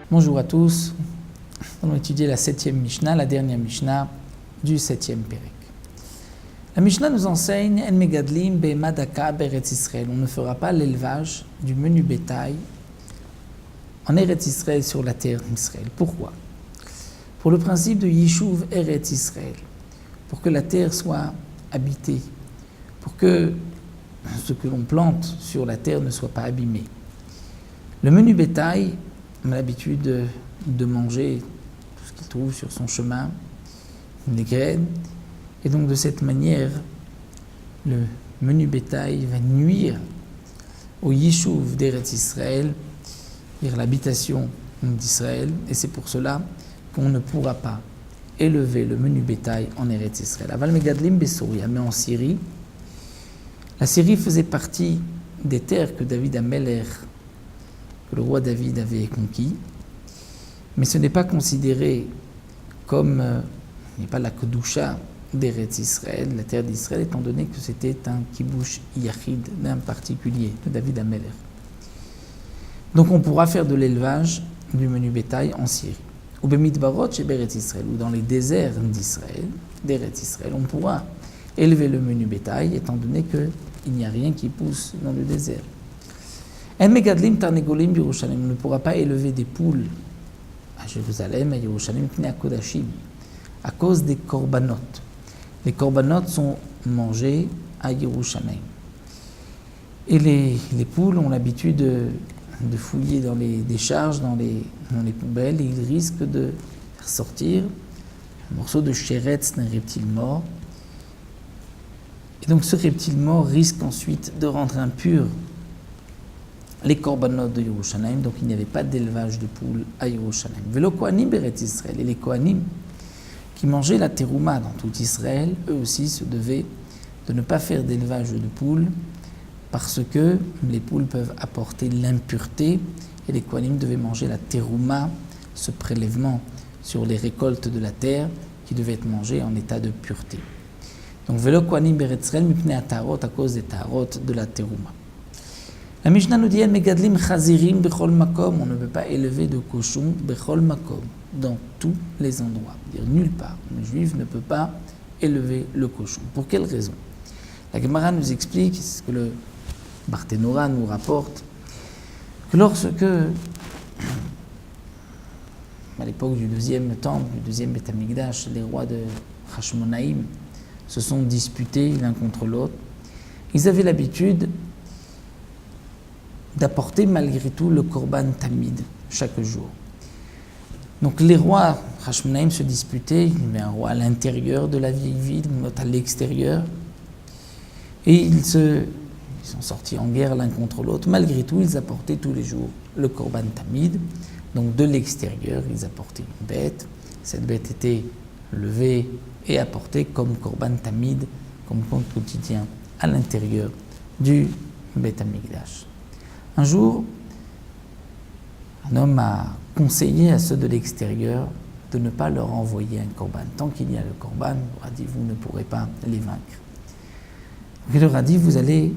Bonjour à tous, nous allons étudier la 7e Mishnah, la dernière Mishnah du 7e Pérec. La Mishnah nous enseigne En megadlim be'ema daka be'eretz Israël. On ne fera pas l'élevage du menu bétail en Eretz Israël sur la terre d'Israël. Pourquoi? Pour le principe de Yishuv Eretz Israël, pour que la terre soit habitée, pour que ce que l'on plante sur la terre ne soit pas abîmé. Le menu bétail a l'habitude de manger tout ce qu'il trouve sur son chemin, les graines, et donc de cette manière, le menu bétail va nuire au Yishuv d'Eretz Israël, c'est-à-dire l'habitation d'Israël, et c'est pour cela qu'on ne pourra pas élever le menu bétail en Eretz Israël. Aval megadlim beSouria, mais en Syrie, la Syrie faisait partie des terres que David Ameler, que le roi David avait conquis, mais ce n'est pas considéré comme, il n'est pas la Kedusha d'Eretz Israël, la terre d'Israël, étant donné que c'était un kibush yachid d'un particulier, de David Ameler. Donc on pourra faire de l'élevage du menu bétail en Syrie. Ou bemidbarot chez Eretz Israël, ou dans les déserts d'Israël, d'Eretz Israël, on pourra élever le menu bétail, étant donné qu'il n'y a rien qui pousse dans le désert. En megadlim tarnegolim Yerushalayim, on ne pourra pas élever des poules à Jérusalem, à Yerushalayim, à Kodashim, à cause des korbanot. Les korbanot sont mangés à Yerushalayim. Et les poules ont l'habitude de fouiller dans les décharges, dans les poubelles, et ils risquent de faire sortir un morceau de chéretz d'un reptile mort. Et donc ce reptile mort risque ensuite de rendre impur les korbanot de Yerushalayim, donc il n'y avait pas d'élevage de poules à Yerushalayim. Velo kohanim beretz Israël, et les kohanim qui mangeaient la terouma dans tout Israël, eux aussi se devaient de ne pas faire d'élevage de poules, parce que les poules peuvent apporter l'impureté, et les kohanim devaient manger la terouma, ce prélèvement sur les récoltes de la terre, qui devait être mangé en état de pureté. Donc velo kohanim beretz Israël mipnei atarot, à cause des tarot de la terouma. La Mishnah nous dit megadlim chazirim bechol makom, on ne peut pas élever de cochon bechol makom, dans tous les endroits, c'est-à-dire nulle part. Le juif ne peut pas élever le cochon. Pour quelle raison? La Gemara nous explique, c'est ce que le Barthénora nous rapporte, que lorsque, à l'époque du deuxième temple, du deuxième Beth Amikdash, les rois de Hashmonaïm se sont disputés l'un contre l'autre, ils avaient l'habitude d'apporter malgré tout le korban tamid chaque jour. Donc les rois Hashmonaïm se disputaient, il y avait un roi à l'intérieur de la vieille ville, un autre à l'extérieur, et ils sont sortis en guerre l'un contre l'autre. Malgré tout, ils apportaient tous les jours le korban tamid. Donc de l'extérieur, ils apportaient une bête. Cette bête était levée et apportée comme korban tamid, comme compte quotidien, à l'intérieur du Beth Amikdash. Un jour, un homme a conseillé à ceux de l'extérieur de ne pas leur envoyer un korban. Tant qu'il y a le korban, il leur a dit, vous ne pourrez pas les vaincre. Il leur a dit, vous allez,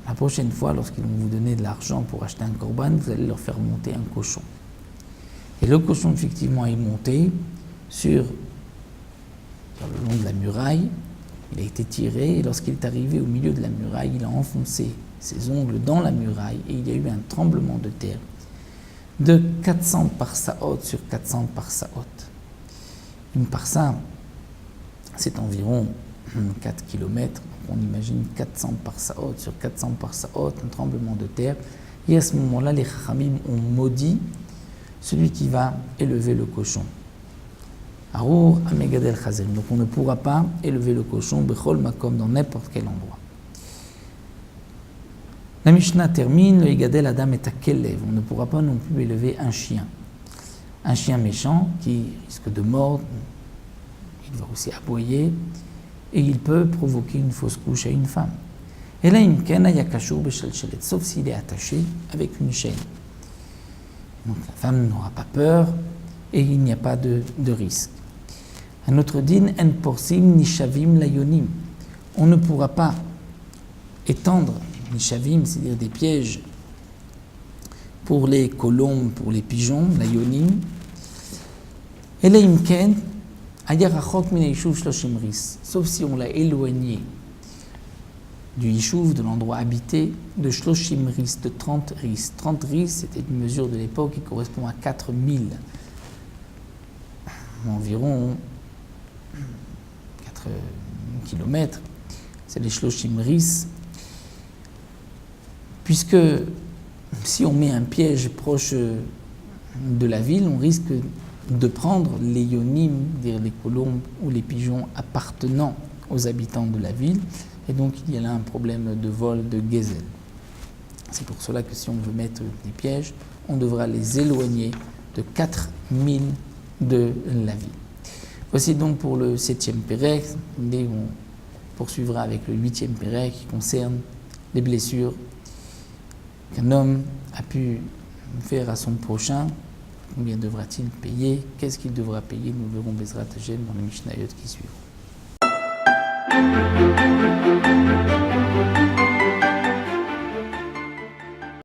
la prochaine fois, lorsqu'ils vont vous donner de l'argent pour acheter un korban, vous allez leur faire monter un cochon. Et le cochon, effectivement, est monté sur le long de la muraille. Il a été tiré, et lorsqu'il est arrivé au milieu de la muraille, il a enfoncé ses ongles dans la muraille, et il y a eu un tremblement de terre de 400 parsaot sur 400 parsaot. Une parsa, c'est environ 4 km. On imagine 400 parsaot sur 400 parsaot, un tremblement de terre. Et à ce moment-là, les chachamim ont maudit celui qui va élever le cochon. Arour amegadel chazer. Donc on ne pourra pas élever le cochon bechol makom, dans n'importe quel endroit. La Mishnah termine, le Igadel Adam est à Kelev. On ne pourra pas non plus élever un chien. Un chien méchant qui risque de mordre, il va aussi aboyer, et il peut provoquer une fausse couche à une femme. Et là, sauf s'il est attaché avec une chaîne. Donc la femme n'aura pas peur et il n'y a pas de risque. Un autre din, en porsim ni shavim layonim. On ne pourra pas étendre nishavim, c'est-à-dire des pièges pour les colombes, pour les pigeons, la yonim. Et là, imken, ayarachok min yishuv shloshim ris, sauf si on l'a éloigné du yishuv, de l'endroit habité, de shloshim ris, de 30 ris. 30 ris, c'était une mesure de l'époque qui correspond à 4000, environ 4 kilomètres. C'est les shloshim ris. Puisque si on met un piège proche de la ville, on risque de prendre les yonim, c'est-à-dire les colombes ou les pigeons appartenant aux habitants de la ville, et donc il y a là un problème de vol, de gezel. C'est pour cela que si on veut mettre des pièges, on devra les éloigner de 4000 de la ville. Voici donc pour le 7e pérec, et on poursuivra avec le 8e pérec qui concerne les blessures qu'un homme a pu faire à son prochain. Combien devra-t-il payer? Qu'est-ce qu'il devra payer? Nous verrons Bezrat Hashem dans les Mishnayot qui suivront.